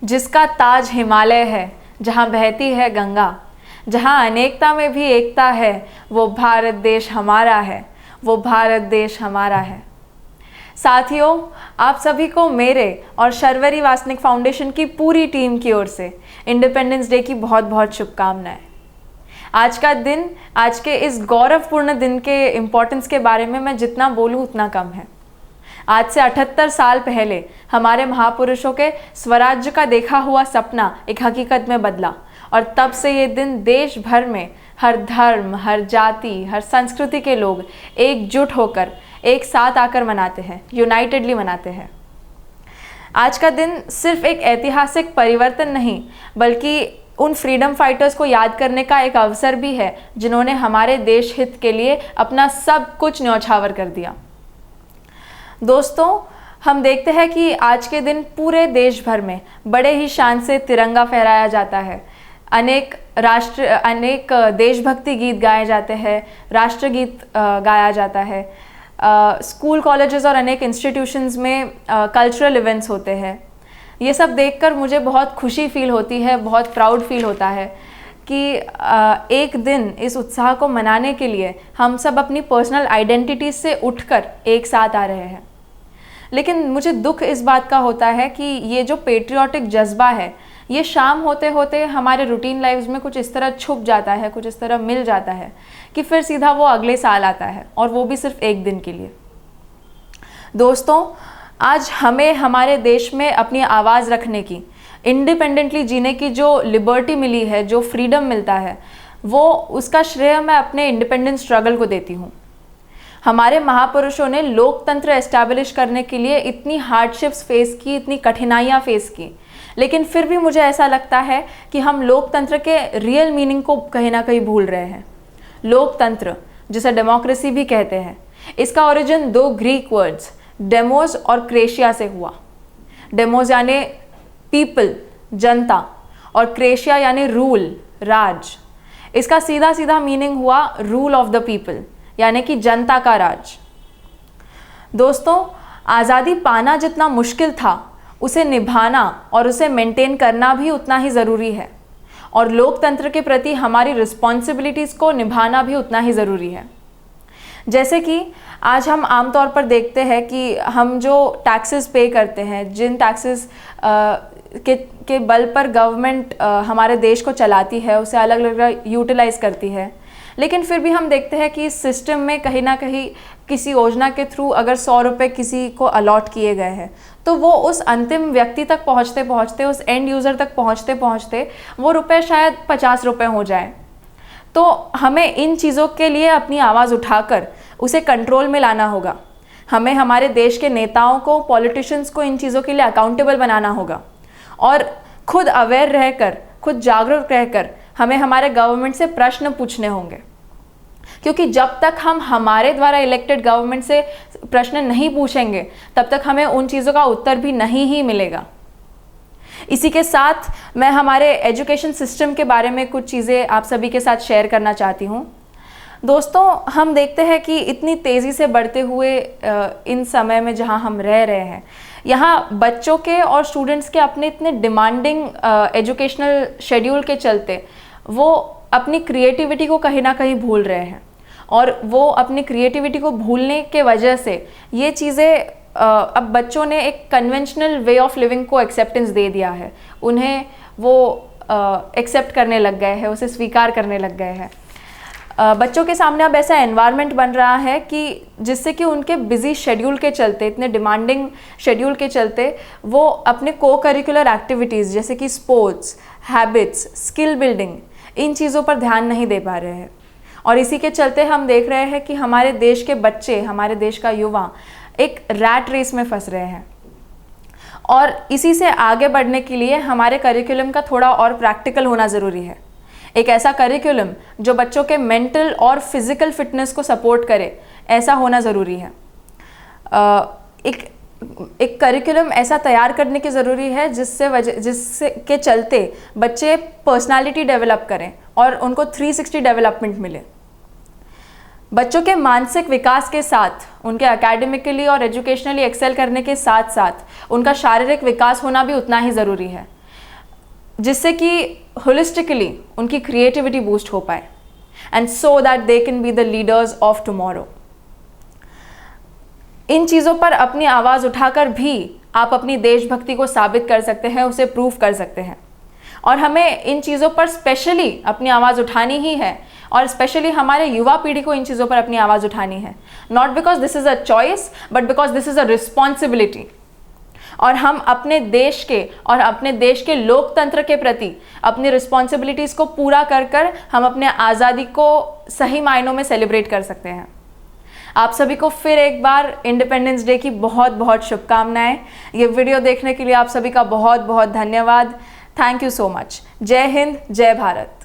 जिसका ताज हिमालय है, जहाँ बहती है गंगा, जहाँ अनेकता में भी एकता है, वो भारत देश हमारा है, वो भारत देश हमारा है। साथियों, आप सभी को मेरे और शर्वरी वासनिक फाउंडेशन की पूरी टीम की ओर से इंडिपेंडेंस डे की बहुत बहुत शुभकामनाएं। आज का दिन, आज के इस गौरवपूर्ण दिन के इम्पोर्टेंस के बारे में मैं जितना बोलूँ उतना कम है। आज से 78 साल पहले हमारे महापुरुषों के स्वराज्य का देखा हुआ सपना एक हकीकत में बदला और तब से ये दिन देश भर में हर धर्म, हर जाति, हर संस्कृति के लोग एकजुट होकर एक साथ आकर मनाते हैं, यूनाइटेडली मनाते हैं। आज का दिन सिर्फ एक ऐतिहासिक परिवर्तन नहीं, बल्कि उन फ्रीडम फाइटर्स को याद करने का एक अवसर भी है जिन्होंने हमारे देश हित के लिए अपना सब कुछ न्यौछावर कर दिया। दोस्तों, हम देखते हैं कि आज के दिन पूरे देश भर में बड़े ही शान से तिरंगा फहराया जाता है। अनेक देशभक्ति गीत गाए जाते हैं, राष्ट्रगीत गाया जाता है। स्कूल, कॉलेजेस और अनेक इंस्टीट्यूशंस में कल्चरल इवेंट्स होते हैं। ये सब देखकर मुझे बहुत खुशी फील होती है, बहुत प्राउड फील होता है कि एक दिन इस उत्साह को मनाने के लिए हम सब अपनी पर्सनल आइडेंटिटी से उठकर एक साथ आ रहे हैं। लेकिन मुझे दुख इस बात का होता है कि ये जो पेट्रियाटिक जज्बा है, ये शाम होते होते हमारे रूटीन लाइफ्स में कुछ इस तरह छुप जाता है, कुछ इस तरह मिल जाता है कि फिर सीधा वो अगले साल आता है, और वो भी सिर्फ एक दिन के लिए। दोस्तों, आज हमें हमारे देश में अपनी आवाज़ रखने की, इंडिपेंडेंटली जीने की जो लिबर्टी मिली है, जो फ्रीडम मिलता है, वो उसका श्रेय मैं अपने इंडिपेंडेंस स्ट्रगल को देती हूँ। हमारे महापुरुषों ने लोकतंत्र एस्टैब्लिश करने के लिए इतनी हार्डशिप्स फेस की, इतनी कठिनाइयाँ फेस की, लेकिन फिर भी मुझे ऐसा लगता है कि हम लोकतंत्र के रियल मीनिंग को कहीं ना कहीं भूल रहे हैं। लोकतंत्र, जिसे डेमोक्रेसी भी कहते हैं, इसका ओरिजिन दो ग्रीक वर्ड्स डेमोस और क्रेशिया से हुआ। डेमोस यानी पीपल, जनता, और क्रेशिया यानी रूल, राज। इसका सीधा सीधा मीनिंग हुआ रूल ऑफ द पीपल, यानी कि जनता का राज। दोस्तों, आज़ादी पाना जितना मुश्किल था, उसे निभाना और उसे मेंटेन करना भी उतना ही ज़रूरी है, और लोकतंत्र के प्रति हमारी रिस्पॉन्सिबिलिटीज़ को निभाना भी उतना ही ज़रूरी है। जैसे कि आज हम आमतौर पर देखते हैं कि हम जो टैक्सेस पे करते हैं, जिन टैक्सेस के बल पर गवर्नमेंट हमारे देश को चलाती है, उसे अलग अलग यूटिलाइज़ करती है, लेकिन फिर भी हम देखते हैं कि इस सिस्टम में कहीं ना कहीं किसी योजना के थ्रू अगर 100 रुपये किसी को अलॉट किए गए हैं, तो वो उस अंतिम व्यक्ति तक पहुंचते पहुंचते, उस एंड यूज़र तक पहुंचते पहुंचते वो रुपए शायद 50 रुपये हो जाए। तो हमें इन चीज़ों के लिए अपनी आवाज़ उठाकर उसे कंट्रोल में लाना होगा। हमें हमारे देश के नेताओं को, पॉलिटिशियंस को इन चीज़ों के लिए अकाउंटेबल बनाना होगा, और खुद अवेयर रहकर, खुद जागरूक रहकर हमें हमारे गवर्नमेंट से प्रश्न पूछने होंगे, क्योंकि जब तक हम हमारे द्वारा इलेक्टेड गवर्नमेंट से प्रश्न नहीं पूछेंगे, तब तक हमें उन चीज़ों का उत्तर भी नहीं ही मिलेगा। इसी के साथ मैं हमारे एजुकेशन सिस्टम के बारे में कुछ चीज़ें आप सभी के साथ शेयर करना चाहती हूँ। दोस्तों, हम देखते हैं कि इतनी तेज़ी से बढ़ते हुए इन समय में जहाँ हम रह रहे हैं, यहाँ बच्चों के और स्टूडेंट्स के अपने इतने डिमांडिंग एजुकेशनल शेड्यूल के चलते वो अपनी क्रिएटिविटी को कहीं ना कहीं भूल रहे हैं, और वो अपनी क्रिएटिविटी को भूलने के वजह से ये चीज़ें अब बच्चों ने एक कन्वेंशनल वे ऑफ लिविंग को एक्सेप्टेंस दे दिया है। उन्हें वो एक्सेप्ट करने लग गए हैं, उसे स्वीकार करने लग गए हैं। बच्चों के सामने अब ऐसा एनवायरनमेंट बन रहा है कि जिससे कि उनके बिजी शेड्यूल के चलते, इतने डिमांडिंग शेड्यूल के चलते, वो अपने को करिकुलर एक्टिविटीज़ जैसे कि स्पोर्ट्स, हैबिट्स, स्किल बिल्डिंग, इन चीज़ों पर ध्यान नहीं दे पा रहे हैं। और इसी के चलते हम देख रहे हैं कि हमारे देश के बच्चे, हमारे देश का युवा एक रैट रेस में फंस रहे हैं। और इसी से आगे बढ़ने के लिए हमारे करिकुलम का थोड़ा और प्रैक्टिकल होना ज़रूरी है। एक ऐसा करिकुलम जो बच्चों के मेंटल और फिज़िकल फिटनेस को सपोर्ट करे, ऐसा होना ज़रूरी है। एक करिकुलम ऐसा तैयार करने की ज़रूरी है जिससे के चलते बच्चे पर्सनालिटी डेवलप करें और उनको 360 डेवलपमेंट मिले। बच्चों के मानसिक विकास के साथ उनके एकेडमिकली और एजुकेशनली एक्सेल करने के साथ साथ उनका शारीरिक विकास होना भी उतना ही ज़रूरी है। जिससे कि होलिस्टिकली उनकी क्रिएटिविटी बूस्ट हो पाए, and so that they can be the leaders of tomorrow. इन चीज़ों पर अपनी आवाज़ उठाकर भी आप अपनी देशभक्ति को साबित कर सकते हैं, उसे प्रूव कर सकते हैं। और हमें इन चीज़ों पर स्पेशली अपनी आवाज़ उठानी ही है, और स्पेशली हमारे युवा पीढ़ी को इन चीज़ों पर अपनी आवाज़ उठानी है, not because this is a choice but because this is a responsibility. और हम अपने देश के और अपने देश के लोकतंत्र के प्रति अपनी रिस्पॉन्सिबिलिटीज़ को पूरा कर कर हम अपने आज़ादी को सही मायनों में सेलिब्रेट कर सकते हैं। आप सभी को फिर एक बार इंडिपेंडेंस डे की बहुत बहुत शुभकामनाएं। ये वीडियो देखने के लिए आप सभी का बहुत बहुत धन्यवाद। Thank you so much. जय हिंद, जय भारत।